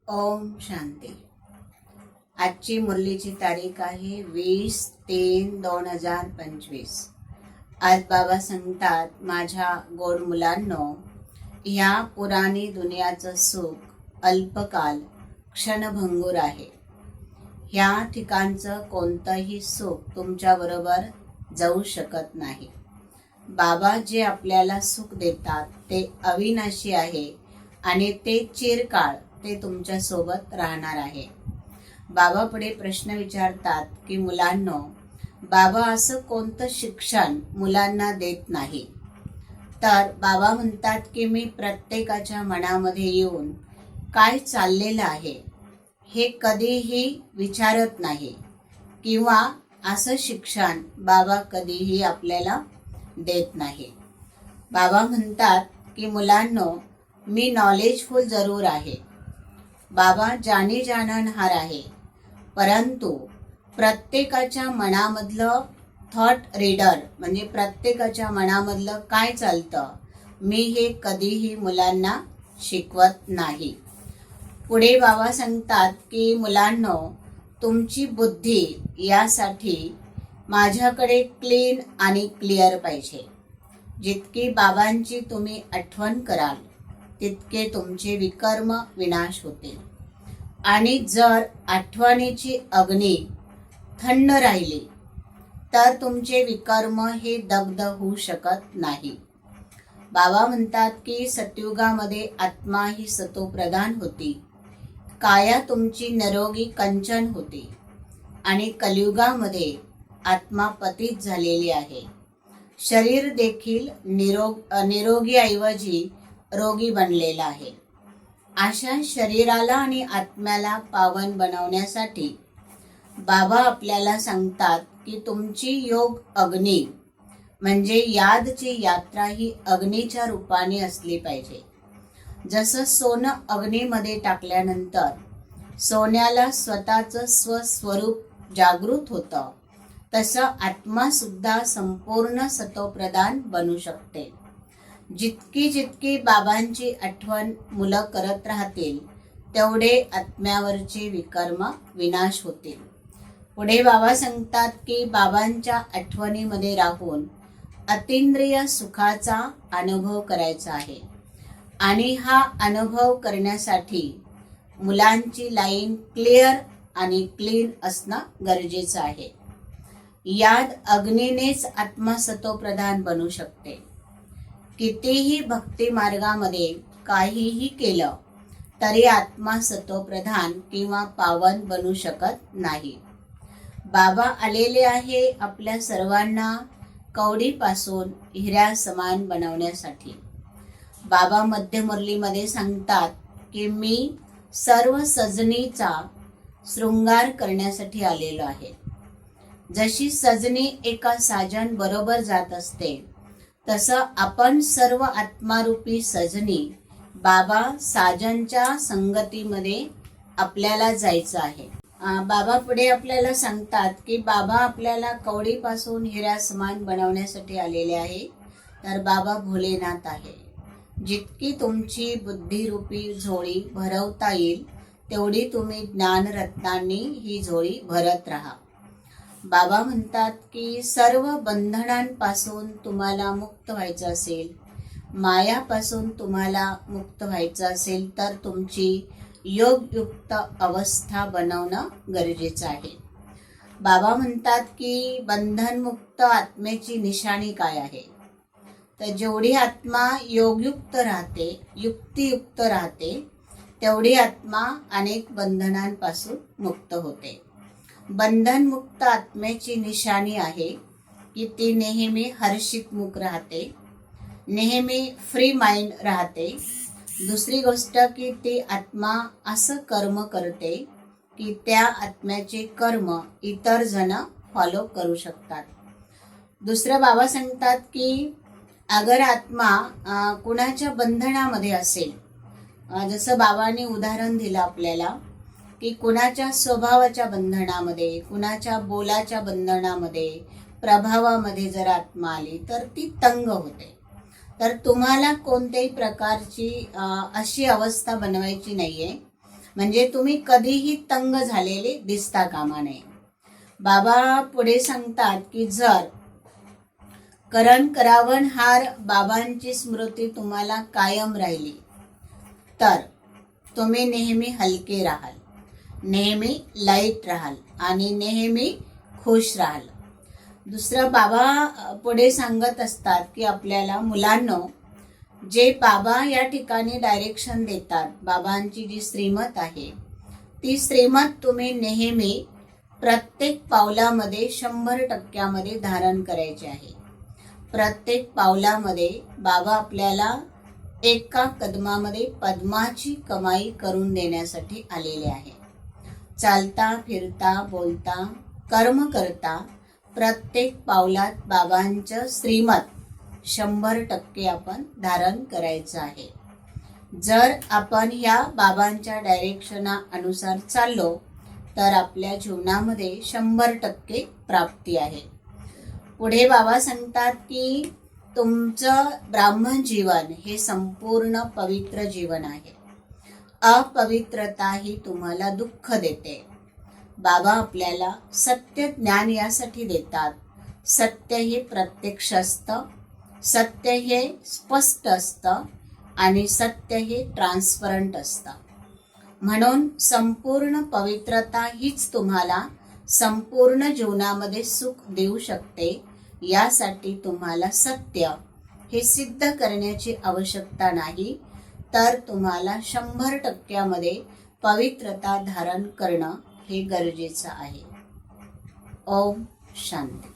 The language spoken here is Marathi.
ओम शांती। आजची मुरलीची तारीख आहे 20/3/2025। आज बाबा सांगतात, माझ्या गोड मुलांनो, या पुराणी दुनियाचं सुख अल्पकाल क्षणभंगूर आहे। ह्या ठिकाणचं कोणतंही सुख तुमच्याबरोबर जाऊ शकत नाही। बाबा जे आपल्याला सुख देतात ते अविनाशी आहे आणि ते चिरकाळ ते तुमच्या सोबत राहणार आहे। बाबा पुढे प्रश्न विचारतात की मुलांनो, बाबा असं कोणतं शिक्षण मुलांना देत नाही? तर बाबा म्हणतात की मी प्रत्येकाच्या मनामध्ये येऊन काय चाललेलं आहे हे कधीही विचारत नाही, किंवा असं शिक्षण बाबा कधीही आपल्याला देत नाही। बाबा म्हणतात की मुलांनो, मी नॉलेजफुल जरूर आहे, बाबा जानी जाणनहार आहे, परंतु प्रत्येकाच्या मनामधलं थॉट रीडर म्हणजे प्रत्येकाच्या मनामधलं काय चालतं मी हे कधीही मुलांना शिकवत नाही। पुढे बाबा सांगतात की मुलांनो, तुमची बुद्धी यासाठी माझ्याकडे क्लीन आणि क्लिअर पाहिजे। जितकी बाबांची तुम्ही आठवण कराल तितके तुमचे विकर्म विनाश होतील, आणि जर आठवणीची अग्नी थंड राहिली तर तुमचे विकर्म हे दग्ध होऊ शकत नाही। बाबा म्हणतात की सतयुगामध्ये आत्मा ही सतोप्रधान होती, काया तुमची निरोगी कंचन होती, आणि कलियुगामध्ये आत्मा पतित झालेली आहे। शरीर देखील निरोगी ऐवजी रोगी बनलेला आहे। अशा शरीराला आणि आत्म्याला पावन बनवण्यासाठी बाबा आपल्याला सांगतात की तुमची योग अग्नी म्हणजे यादची यात्रा ही अग्नीच्या रूपाने असली पाहिजे। जसं सोनं अग्नीमध्ये टाकल्यानंतर सोन्याला स्वतःचं स्वस्वरूप जागृत होतं, तसं आत्मा सुद्धा संपूर्ण सतोप्रधान बनू शकते। जितकी जितकी बाबांची आठवण मुलं करत राहतील तेवढे आत्म्यावरचे विकर्म विनाश होतील। पुढे बाबा सांगतात की बाबांच्या आठवणीमध्ये राहून अतींद्रिय सुखाचा अनुभव करायचा आहे, आणि हा अनुभव करण्यासाठी मुलांची लाईन क्लिअर आणि क्लीन असणं गरजेचं आहे। याद अग्नीनेच आत्मा सतोप्रधान बनू शकते। कितीही भक्ती मार्गामध्ये काहीही केलं तरी आत्मा सतोप्रधान किंवा पावन बनू शकत नाही। बाबा आलेले आहे आपल्या सर्वांना कवडीपासून हिऱ्या समान बनवण्यासाठी। बाबा मध्य मुरलीमध्ये सांगतात की मी सर्व सजनीचा शृंगार करण्यासाठी आलेलो आहे। जशी सजनी एका साजन बरोबर जात असते, तसं आपण सर्व आत्मारूपी सजनी बाबा साजनच्या संगतीमध्ये आपल्याला जायचं आहे। बाबा पुढे आपल्याला सांगतात की बाबा आपल्याला कवडीपासून हिऱ्या समान बनवण्यासाठी आलेले आहे। तर बाबा भोलेनाथ आहे। जितकी तुमची बुद्धिरूपी झोळी भरवता येईल तेवढी तुम्ही ज्ञानरत्नांनी ही झोळी भरत राहा। बाबा म्हणतात की सर्व बंधनांपासून तुम्हाला मुक्त व्हायचं असेल, मायापासून तुम्हाला मुक्त व्हायचं असेल, तर तुमची योगयुक्त अवस्था बनवणं गरजेचं आहे। बाबा म्हणतात की बंधनमुक्त आत्मेची निशाणी काय आहे? तर जेवढी आत्मा योगयुक्त राहते, युक्तियुक्त राहते, तेवढी आत्मा अनेक बंधनांपासून मुक्त होते। बंधनमुक्त आत्म्याची निशाणी आहे की ती नेहमी हर्षितमुख राहते, नेहमी फ्री माइंड राहते। दुसरी गोष्ट की ती आत्मा असं कर्म करते की त्या आत्म्याचे कर्म इतर जण फॉलो करू शकतात। दुसरं बाबा सांगतात की अगर आत्मा कुणाच्या बंधनामध्ये असेल, जसं बाबांनी उदाहरण दिलं आपल्याला की कुणाच्या स्वभावाच्या बंधनामध्ये, कुणाच्या बोलाच्या बंधनामध्ये, प्रभावामध्ये जर आत्मा आली तर ती तंग होते। तर तुम्हाला कोणत्याही प्रकारची अशी अवस्था बनवायची नाहीये म्हणजे तुम्ही कधीही तंग झालेले दिसता कामा नये. बाबा पुढे सांगतात की जर करण करावन हार बाबांची स्मृती तुम्हाला कायम राहिली तर तुम्ही नेहमी हलके राहाल, नेहमी लाईट राहाल आणि नेहमी खुश राहाल. दुसरं बाबा पुढे सांगत असतात की आपल्याला मुलांनो, जे बाबा या ठिकाणी डायरेक्शन देतात, बाबांची जी श्रीमत आहे ती श्रीमत तुम्ही नेहमी प्रत्येक पावलामध्ये 100% धारण करायचे आहे. प्रत्येक पावलामध्ये बाबा आपल्याला एका कदमामध्ये पद्माची कमाई करून देण्यासाठी आलेले आहे. चालता फिरता बोलता कर्म करता प्रत्येक पावलात बाबांचं श्रीमत 100% आपण धारण करायचं आहे. जर आपण ह्या बाबांच्या डायरेक्शनानुसार चाललो तर आपल्या जीवनामध्ये 100% प्राप्ती आहे. पुढे बाबा सांगतात की तुमचं ब्राह्मण जीवन हे संपूर्ण पवित्र जीवन आहे. अपवित्रता ही तुम्हाला दुःख देते. बाबा आपल्याला सत्य ज्ञान यासाठी देतात. सत्य हे प्रत्यक्ष असतं, सत्य हे स्पष्ट असतं आणि सत्य हे ट्रान्सपरंट असतं. म्हणून संपूर्ण पवित्रता हीच तुम्हाला संपूर्ण जीवनामध्ये सुख देऊ शकते. यासाठी तुम्हाला सत्य हे सिद्ध करण्याची आवश्यकता नाही, तर तुम्हाला 100% पवित्रता धारण करणं हे गरजेचं आहे. ओम शांती.